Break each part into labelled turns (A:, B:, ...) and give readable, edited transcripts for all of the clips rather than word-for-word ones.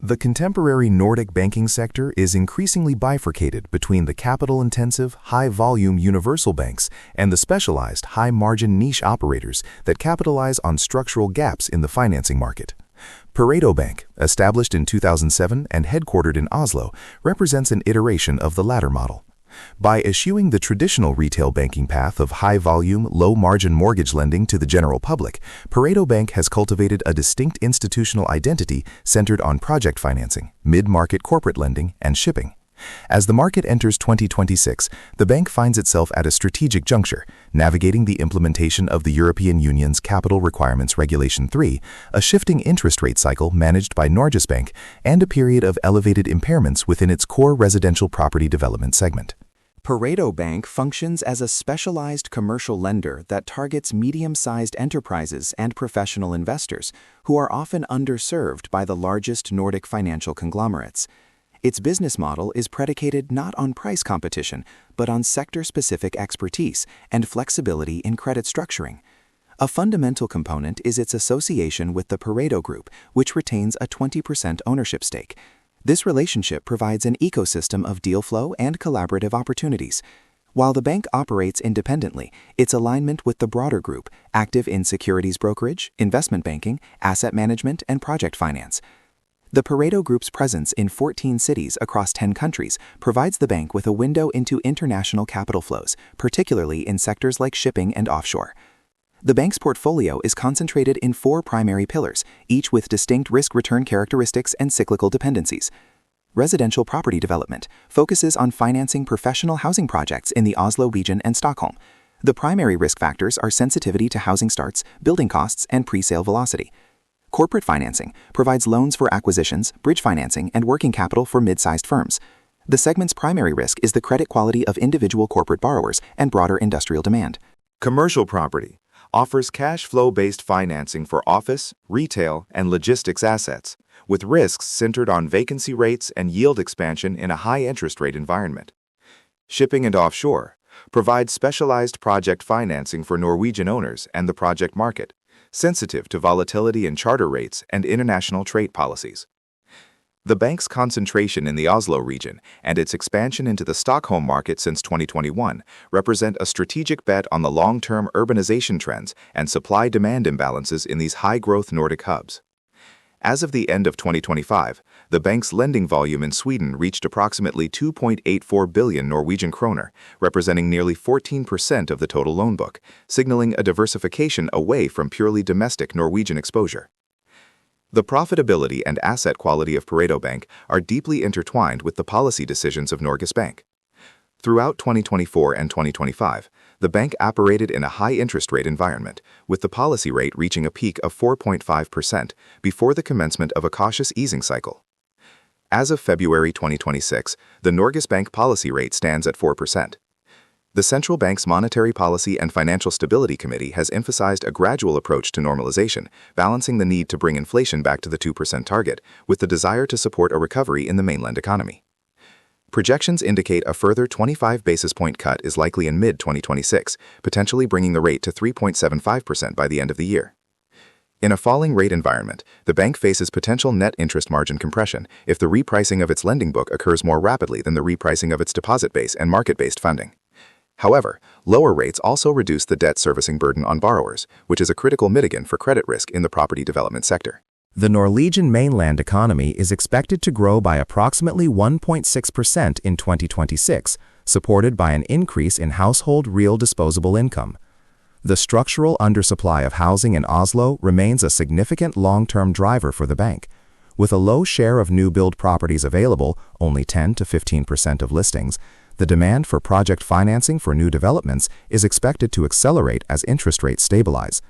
A: The contemporary Nordic banking sector is increasingly bifurcated between the capital-intensive, high-volume universal banks and the specialized, high-margin niche operators that capitalize on structural gaps in the financing market. Pareto Bank, established in 2007 and headquartered in Oslo, represents an iteration of the latter model. By eschewing the traditional retail banking path of high-volume, low-margin mortgage lending to the general public, Pareto Bank has cultivated a distinct institutional identity centered on project financing, mid-market corporate lending, and shipping. As the market enters 2026, the bank finds itself at a strategic juncture, navigating the implementation of the European Union's Capital Requirements Regulation 3, a shifting interest rate cycle managed by Norges Bank, and a period of elevated impairments within its core residential property development segment.
B: Pareto Bank functions as a specialized commercial lender that targets medium-sized enterprises and professional investors who are often underserved by the largest Nordic financial conglomerates. Its business model is predicated not on price competition, but on sector-specific expertise and flexibility in credit structuring. A fundamental component is its association with the Pareto Group, which retains a 20% ownership stake. This relationship provides an ecosystem of deal flow and collaborative opportunities. While the bank operates independently, its alignment with the broader group, active in securities brokerage, investment banking, asset management, and project finance. The Pareto Group's presence in 14 cities across 10 countries provides the bank with a window into international capital flows, particularly in sectors like shipping and offshore. The bank's portfolio is concentrated in 4 primary pillars, each with distinct risk-return characteristics and cyclical dependencies. Residential property development focuses on financing professional housing projects in the Oslo region and Stockholm. The primary risk factors are sensitivity to housing starts, building costs, and pre-sale velocity. Corporate financing provides loans for acquisitions, bridge financing, and working capital for mid-sized firms. The segment's primary risk is the credit quality of individual corporate borrowers and broader industrial demand.
C: Commercial property offers cash flow-based financing for office, retail, and logistics assets, with risks centered on vacancy rates and yield expansion in a high-interest rate environment. Shipping and offshore provides specialized project financing for Norwegian owners and the project market, sensitive to volatility in charter rates and international trade policies. The bank's concentration in the Oslo region and its expansion into the Stockholm market since 2021 represent a strategic bet on the long-term urbanization trends and supply-demand imbalances in these high-growth Nordic hubs. As of the end of 2025, the bank's lending volume in Sweden reached approximately 2.84 billion Norwegian kroner, representing nearly 14% of the total loan book, signaling a diversification away from purely domestic Norwegian exposure. The profitability and asset quality of Pareto Bank are deeply intertwined with the policy decisions of Norges Bank. Throughout 2024 and 2025, the bank operated in a high-interest rate environment, with the policy rate reaching a peak of 4.5% before the commencement of a cautious easing cycle. As of February 2026, the Norges Bank policy rate stands at 4%. The Central Bank's Monetary Policy and Financial Stability Committee has emphasized a gradual approach to normalization, balancing the need to bring inflation back to the 2% target with the desire to support a recovery in the mainland economy. Projections indicate a further 25 basis point cut is likely in mid-2026, potentially bringing the rate to 3.75% by the end of the year. In a falling rate environment, the bank faces potential net interest margin compression if the repricing of its lending book occurs more rapidly than the repricing of its deposit base and market-based funding. However, lower rates also reduce the debt servicing burden on borrowers, which is a critical mitigant for credit risk in the property development sector.
A: The Norwegian mainland economy is expected to grow by approximately 1.6% in 2026, supported by an increase in household real disposable income. The structural undersupply of housing in Oslo remains a significant long-term driver for the bank. With a low share of new-build properties available, only 10 to 15% of listings, the demand for project financing for new developments is expected to accelerate as interest rates stabilize.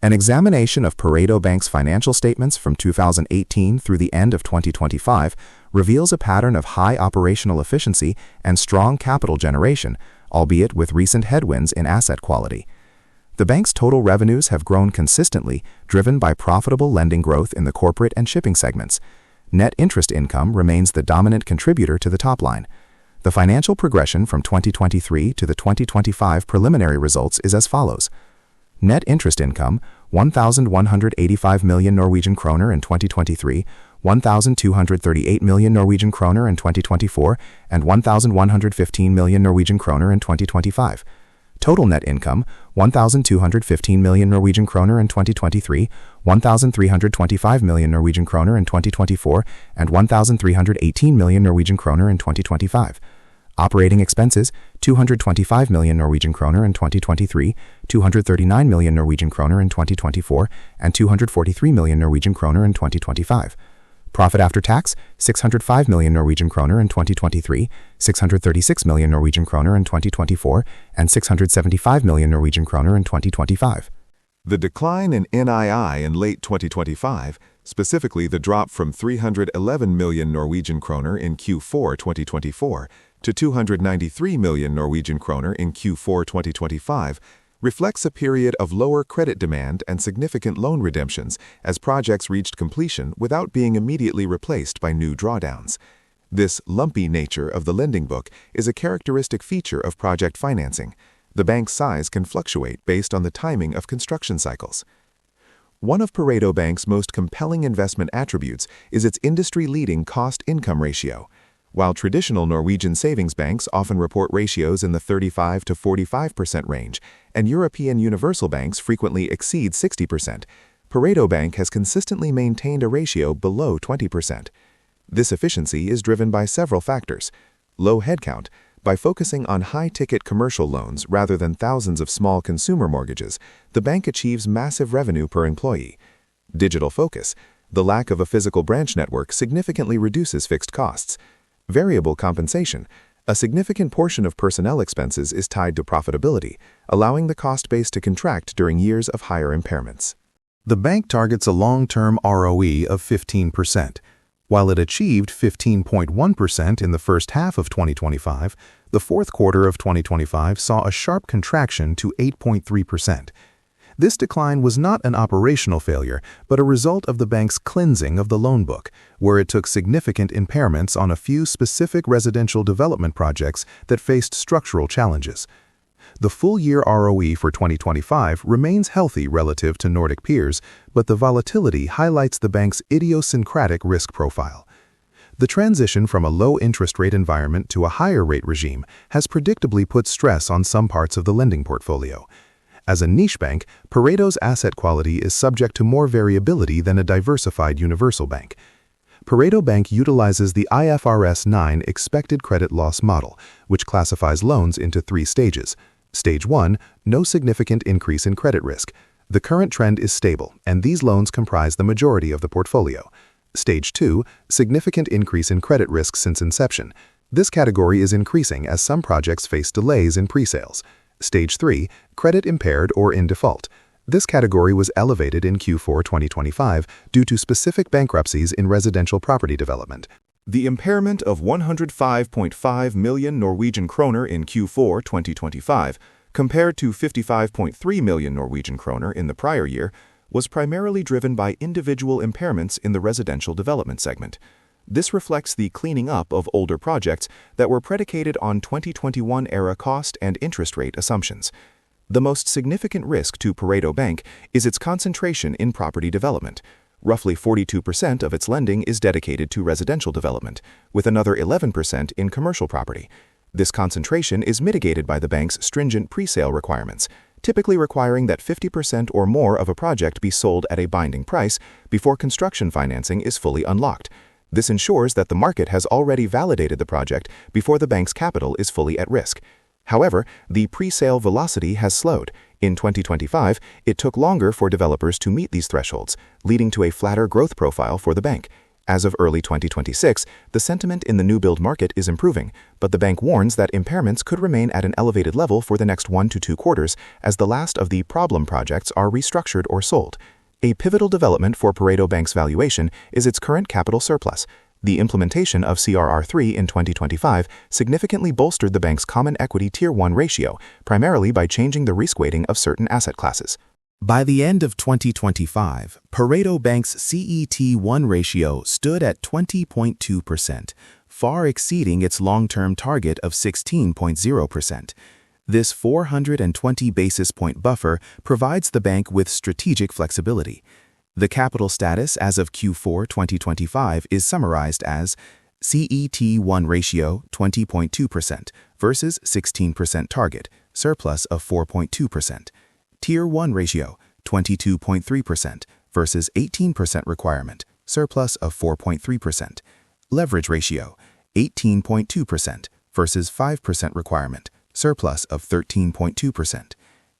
A: An examination of Pareto Bank's financial statements from 2018 through the end of 2025 reveals a pattern of high operational efficiency and strong capital generation, albeit with recent headwinds in asset quality. The bank's total revenues have grown consistently, driven by profitable lending growth in the corporate and shipping segments. Net interest income remains the dominant contributor to the top line. The financial progression from 2023 to the 2025 preliminary results is as follows. Net interest income, 1,185 million Norwegian kroner in 2023, 1,238 million Norwegian kroner in 2024 and 1,115 million Norwegian kroner in 2025. Total net income, 1,215 million Norwegian kroner in 2023, 1,325 million Norwegian kroner in 2024, and 1,318 million Norwegian kroner in 2025. Operating expenses, 225 million Norwegian kroner in 2023, 239 million Norwegian kroner in 2024, and 243 million Norwegian kroner in 2025. Profit after tax, 605 million Norwegian kroner in 2023, 636 million Norwegian kroner in 2024, and 675 million Norwegian kroner in 2025.
C: The decline in NII in late 2025, specifically the drop from 311 million Norwegian kroner in Q4 2024 to 293 million Norwegian kroner in Q4 2025, reflects a period of lower credit demand and significant loan redemptions as projects reached completion without being immediately replaced by new drawdowns. This lumpy nature of the lending book is a characteristic feature of project financing. The bank's size can fluctuate based on the timing of construction cycles. One of Pareto Bank's most compelling investment attributes is its industry-leading cost-income ratio. While traditional Norwegian savings banks often report ratios in the 35 to 45% range, and European universal banks frequently exceed 60%, Pareto Bank has consistently maintained a ratio below 20%. This efficiency is driven by several factors. Low headcount. By focusing on high-ticket commercial loans rather than thousands of small consumer mortgages, the bank achieves massive revenue per employee. Digital focus. The lack of a physical branch network significantly reduces fixed costs. Variable compensation. A significant portion of personnel expenses is tied to profitability, allowing the cost base to contract during years of higher impairments.
D: The bank targets a long-term ROE of 15%. While it achieved 15.1% in the first half of 2025, the fourth quarter of 2025 saw a sharp contraction to 8.3%. This decline was not an operational failure, but a result of the bank's cleansing of the loan book, where it took significant impairments on a few specific residential development projects that faced structural challenges. The full-year ROE for 2025 remains healthy relative to Nordic peers, but the volatility highlights the bank's idiosyncratic risk profile. The transition from a low-interest rate environment to a higher-rate regime has predictably put stress on some parts of the lending portfolio. As a niche bank, Pareto's asset quality is subject to more variability than a diversified universal bank. Pareto Bank utilizes the IFRS 9 expected credit loss model, which classifies loans into 3 stages. Stage 1, no significant increase in credit risk. The current trend is stable, and these loans comprise the majority of the portfolio. Stage 2, significant increase in credit risk since inception. This category is increasing as some projects face delays in pre-sales. Stage 3, credit impaired or in default. This category was elevated in Q4 2025 due to specific bankruptcies in residential property development.
C: The impairment of 105.5 million Norwegian kroner in Q4 2025, compared to 55.3 million Norwegian kroner in the prior year, was primarily driven by individual impairments in the residential development segment. This reflects the cleaning up of older projects that were predicated on 2021-era cost and interest rate assumptions. The most significant risk to Pareto Bank is its concentration in property development. Roughly 42% of its lending is dedicated to residential development, with another 11% in commercial property. This concentration is mitigated by the bank's stringent pre-sale requirements, typically requiring that 50% or more of a project be sold at a binding price before construction financing is fully unlocked. This ensures that the market has already validated the project before the bank's capital is fully at risk. However, the pre-sale velocity has slowed. In 2025, it took longer for developers to meet these thresholds, leading to a flatter growth profile for the bank. As of early 2026, the sentiment in the new build market is improving, but the bank warns that impairments could remain at an elevated level for the next 1 to 2 quarters as the last of the problem projects are restructured or sold. A pivotal development for Pareto Bank's valuation is its current capital surplus. The implementation of CRR3 in 2025 significantly bolstered the bank's Common Equity Tier 1 ratio, primarily by changing the risk weighting of certain asset classes.
A: By the end of 2025, Pareto Bank's CET1 ratio stood at 20.2%, far exceeding its long-term target of 16.0%. This 420 basis point buffer provides the bank with strategic flexibility.
B: The capital status as of Q4 2025 is summarized as CET1 ratio 20.2% versus 16% target, surplus of 4.2%. Tier 1 ratio 22.3% versus 18% requirement, surplus of 4.3%. Leverage ratio 18.2% versus 5% requirement, surplus of 13.2%.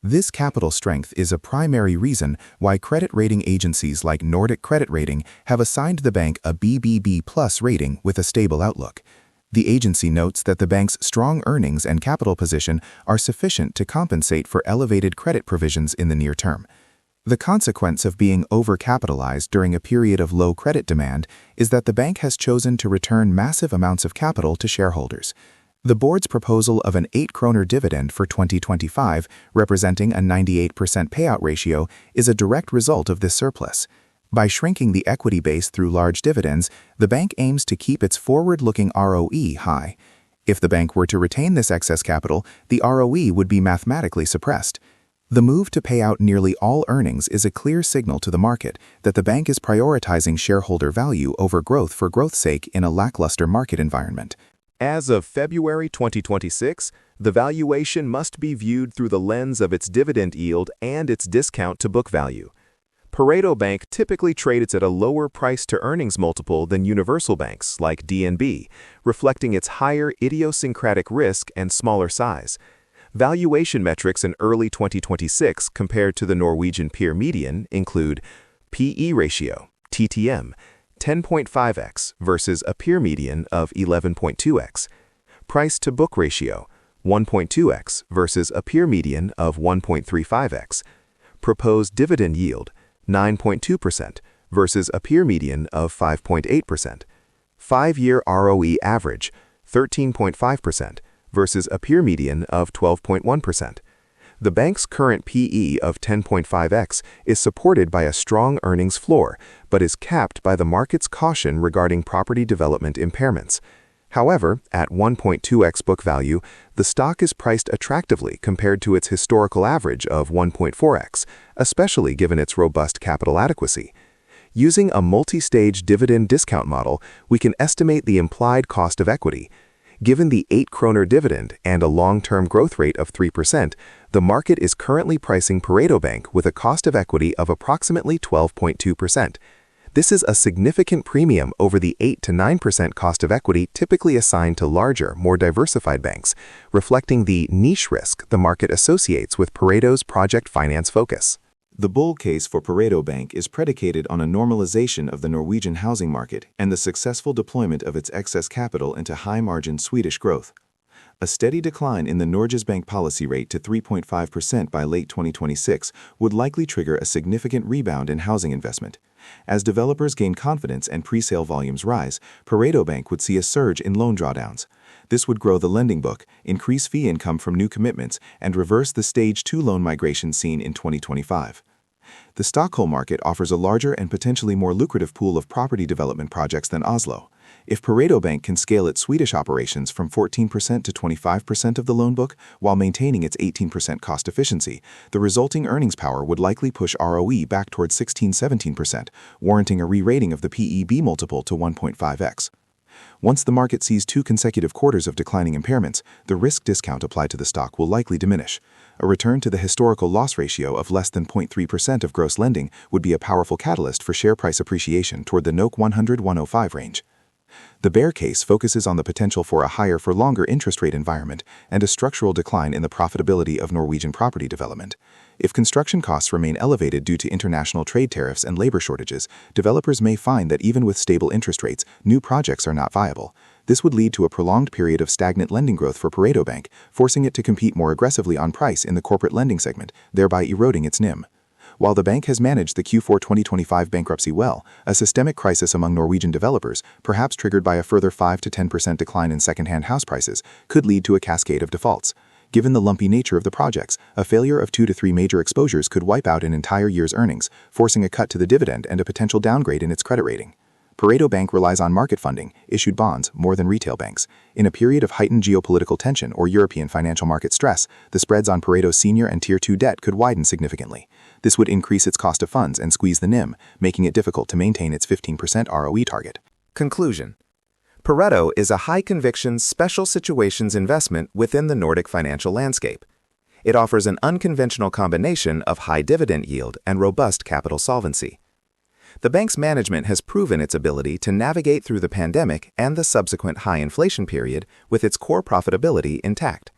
B: This capital strength is a primary reason why credit rating agencies like Nordic Credit Rating have assigned the bank a BBB+ rating with a stable outlook. The agency notes that the bank's strong earnings and capital position are sufficient to compensate for elevated credit provisions in the near term. The consequence of being overcapitalized during a period of low credit demand is that the bank has chosen to return massive amounts of capital to shareholders. The board's proposal of an 8 kroner dividend for 2025, representing a 98% payout ratio, is a direct result of this surplus. By shrinking the equity base through large dividends, the bank aims to keep its forward-looking ROE high. If the bank were to retain this excess capital, the ROE would be mathematically suppressed. The move to pay out nearly all earnings is a clear signal to the market that the bank is prioritizing shareholder value over growth for growth's sake in a lackluster market environment.
A: As of February 2026, the valuation must be viewed through the lens of its dividend yield and its discount to book value. Pareto Bank typically trades at a lower price-to-earnings multiple than universal banks like DNB, reflecting its higher idiosyncratic risk and smaller size. Valuation metrics in early 2026 compared to the Norwegian peer median include P/E ratio, TTM, 10.5x versus a peer median of 11.2x. Price-to-book ratio, 1.2x versus a peer median of 1.35x. Proposed dividend yield, 9.2% versus a peer median of 5.8%. 5-year ROE average, 13.5% versus a peer median of 12.1%. The bank's current P/E of 10.5x is supported by a strong earnings floor, but is capped by the market's caution regarding property development impairments. However, at 1.2x book value, the stock is priced attractively compared to its historical average of 1.4x, especially given its robust capital adequacy. Using a multi-stage dividend discount model, we can estimate the implied cost of equity. Given the 8 kroner dividend and a long-term growth rate of 3%, the market is currently pricing Pareto Bank with a cost of equity of approximately 12.2%. This is a significant premium over the 8 to 9% cost of equity typically assigned to larger, more diversified banks, reflecting the niche risk the market associates with Pareto's project finance focus.
B: The bull case for Pareto Bank is predicated on a normalization of the Norwegian housing market and the successful deployment of its excess capital into high-margin Swedish growth. A steady decline in the Norges Bank policy rate to 3.5% by late 2026 would likely trigger a significant rebound in housing investment. As developers gain confidence and presale volumes rise, Pareto Bank would see a surge in loan drawdowns. This would grow the lending book, increase fee income from new commitments, and reverse the Stage 2 loan migration seen in 2025. The Stockholm market offers a larger and potentially more lucrative pool of property development projects than Oslo. If Pareto Bank can scale its Swedish operations from 14% to 25% of the loan book while maintaining its 18% cost efficiency, the resulting earnings power would likely push ROE back towards 16-17%, warranting a re-rating of the PEB multiple to 1.5x. Once the market sees 2 consecutive quarters of declining impairments, the risk discount applied to the stock will likely diminish. A return to the historical loss ratio of less than 0.3% of gross lending would be a powerful catalyst for share price appreciation toward the 100-105 range. The bear case focuses on the potential for a higher for longer interest rate environment and a structural decline in the profitability of Norwegian property development. If construction costs remain elevated due to international trade tariffs and labor shortages, developers may find that even with stable interest rates, new projects are not viable. This would lead to a prolonged period of stagnant lending growth for Pareto Bank, forcing it to compete more aggressively on price in the corporate lending segment, thereby eroding its NIM. While the bank has managed the Q4 2025 bankruptcy well, a systemic crisis among Norwegian developers, perhaps triggered by a further 5 to 10% decline in second-hand house prices, could lead to a cascade of defaults. Given the lumpy nature of the projects, a failure of 2 to 3 major exposures could wipe out an entire year's earnings, forcing a cut to the dividend and a potential downgrade in its credit rating. Pareto Bank relies on market funding, issued bonds, more than retail banks. In a period of heightened geopolitical tension or European financial market stress, the spreads on Pareto's senior and Tier 2 debt could widen significantly. This would increase its cost of funds and squeeze the NIM, making it difficult to maintain its 15% ROE target.
A: Conclusion. Pareto is a high-conviction special situations investment within the Nordic financial landscape. It offers an unconventional combination of high dividend yield and robust capital solvency. The bank's management has proven its ability to navigate through the pandemic and the subsequent high inflation period with its core profitability intact.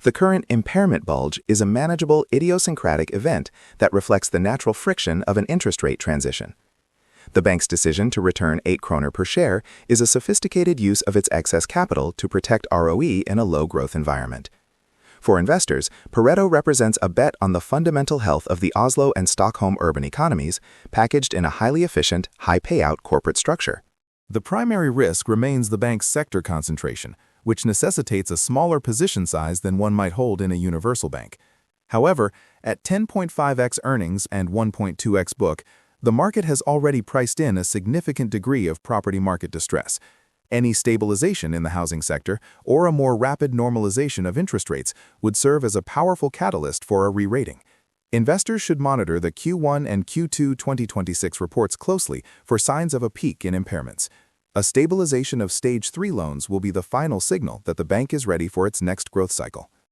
A: The current impairment bulge is a manageable idiosyncratic event that reflects the natural friction of an interest rate transition. The bank's decision to return 8 kroner per share is a sophisticated use of its excess capital to protect ROE in a low-growth environment. For investors, Pareto represents a bet on the fundamental health of the Oslo and Stockholm urban economies, packaged in a highly efficient, high-payout corporate structure.
C: The primary risk remains the bank's sector concentration, which necessitates a smaller position size than one might hold in a universal bank. However, at 10.5x earnings and 1.2x book, the market has already priced in a significant degree of property market distress. Any stabilization in the housing sector or a more rapid normalization of interest rates would serve as a powerful catalyst for a re-rating. Investors should monitor the Q1 and Q2 2026 reports closely for signs of a peak in impairments. A stabilization of Stage 3 loans will be the final signal that the bank is ready for its next growth cycle.